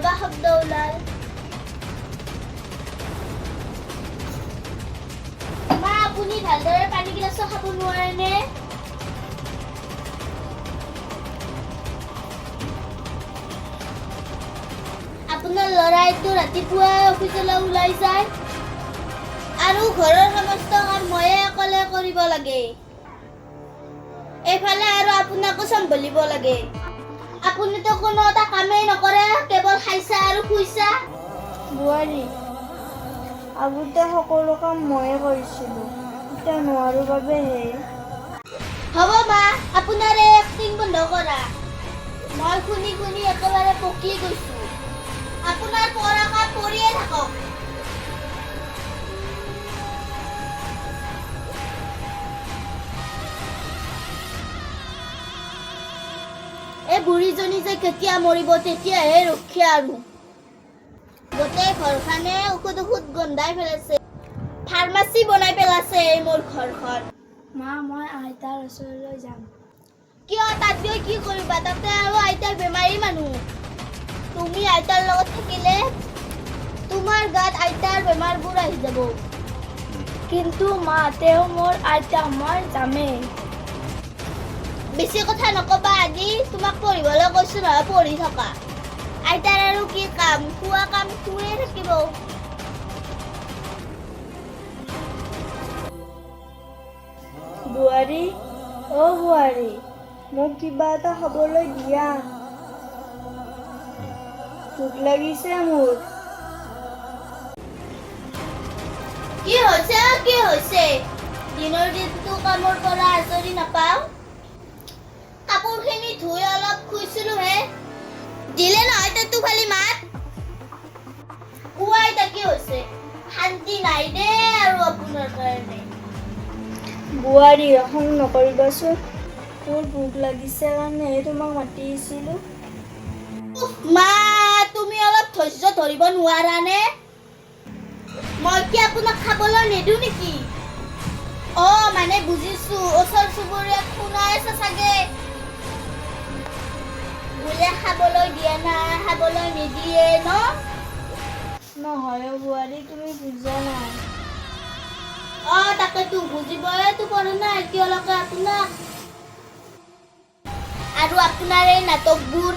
বা শব্দ ওলাল মা আপুনি ভালদৰে পানী গিলাচ খাব নোৱাৰে নে আপোনাৰ লৰাইটো ৰাতিপুৱা অফিচলৈ ওলাই যায় আৰু ঘৰৰ সমস্ত কাম ময়ে অকলে কৰিব লাগে এইফালে আৰু আপোনাকো চম্ভালিব লাগে আপুনিতো কোনো এটা কামেই নকৰে কেৱল খাইছা আৰু শুইছা বোৱাৰী আগতে সকলো কাম ময়ে কৰিছিলোঁ এতিয়া নোৱাৰো বাবেহে হ'ব মা আপোনাৰ এই এক্টিং বন্ধ কৰা মই শুনি শুনি একেবাৰে পকি গৈছো আপোনাৰ পঢ়া কাম কৰিয়ে থাকক এই বুঢ়ীজনী যে কেতিয়া মৰিব তেতিয়াহে ৰক্ষা আৰু গোটেই ঘৰখনে ঔষধ গন্ধাই পেলাইছে ফাৰ্মাচী বনাই পেলাইছে এই মোৰ ঘৰখন মা মই আইতাৰ ওচৰলৈ যাম কিয় তাত গৈ কি কৰিবা তাতে আৰু আইতাৰ বেমাৰী মানুহ তুমি আইতাৰ লগত থাকিলে তোমাৰ গাত আইতাৰ বেমাৰবোৰ আহি যাব কিন্তু মা তেওঁ মোৰ আইতা মই যামেই বেছি কথা নকবা আজি তোমাক পঢ়িবলৈ কৈছো নহয় পঢ়ি থকা আইতাৰ আৰু কি কাম খোৱা কাম শুয়ে থাকিব বোৱাৰী অ বোৱাৰী মোক কিবা এটা খাবলৈ দিয়া ভোক লাগিছে মোৰ কি হৈছে দিনৰ দিনটো কামৰ পৰা আজৰি নাপাওঁ কাপোৰখিনি ধুই অলপ শুইছিলোহে দিলে নহয় তেতো খালি মাত কোৱাই কি হৈছে শান্তি নাই দে আৰু আপোনাৰ কাৰণে বোৱাৰী খং নকৰিবাচোন মোৰ ভোক লাগিছে কাৰণেহে তোমাক মাতি আহিছিলোঁ মা তুমি অলপ ধৈৰ্য ধৰিব নোৱাৰানে মই কি আপোনাক খাবলৈ নিদিওঁ নেকি মানে বুজিছো ওচৰ চুবুৰীয়াক শুনাই আছে চাগে বোলে খাবলৈ দিয়া নাই খাবলৈ নিদিয়ে ন নহয় বোৱাৰী তুমি বুজা নাই তাকেতো বুজিবইতো পৰা নাই কিয়লৈকে আপোনাক আৰু আপোনাৰ এই নাটকবোৰ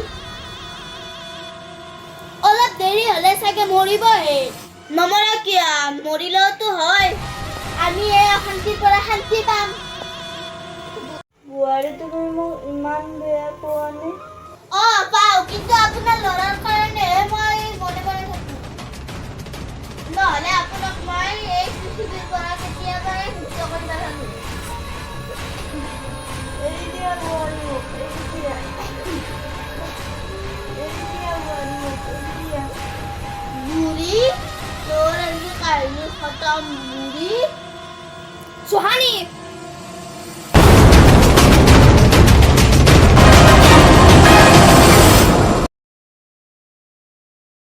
অলপ দেৰি হলে চাগে মৰিবহে নমৰা কিয় মৰিলেওতো হয় আমি এই অশান্তিৰ পৰা শান্তি পাম বোৱাৰী তুমি মোক ইমান বেয়া পোৱা নে পাওঁ কিন্তু আপোনাৰ ল'ৰাৰ কাৰণেহে মই মনে মনে থাকো নহলে আপোনাক মই এই পৃথিৱীৰ পৰা কেতিয়াবাই মুক্ত কৰি নাথাকো এৰি দিয়া বোৱাৰী মোক এৰি দিয়া বোৱাৰী মোক এৰি দিয়া বুঢ়ী তোৰ আজি কাহিনী খতম বুঢ়ী চুহানী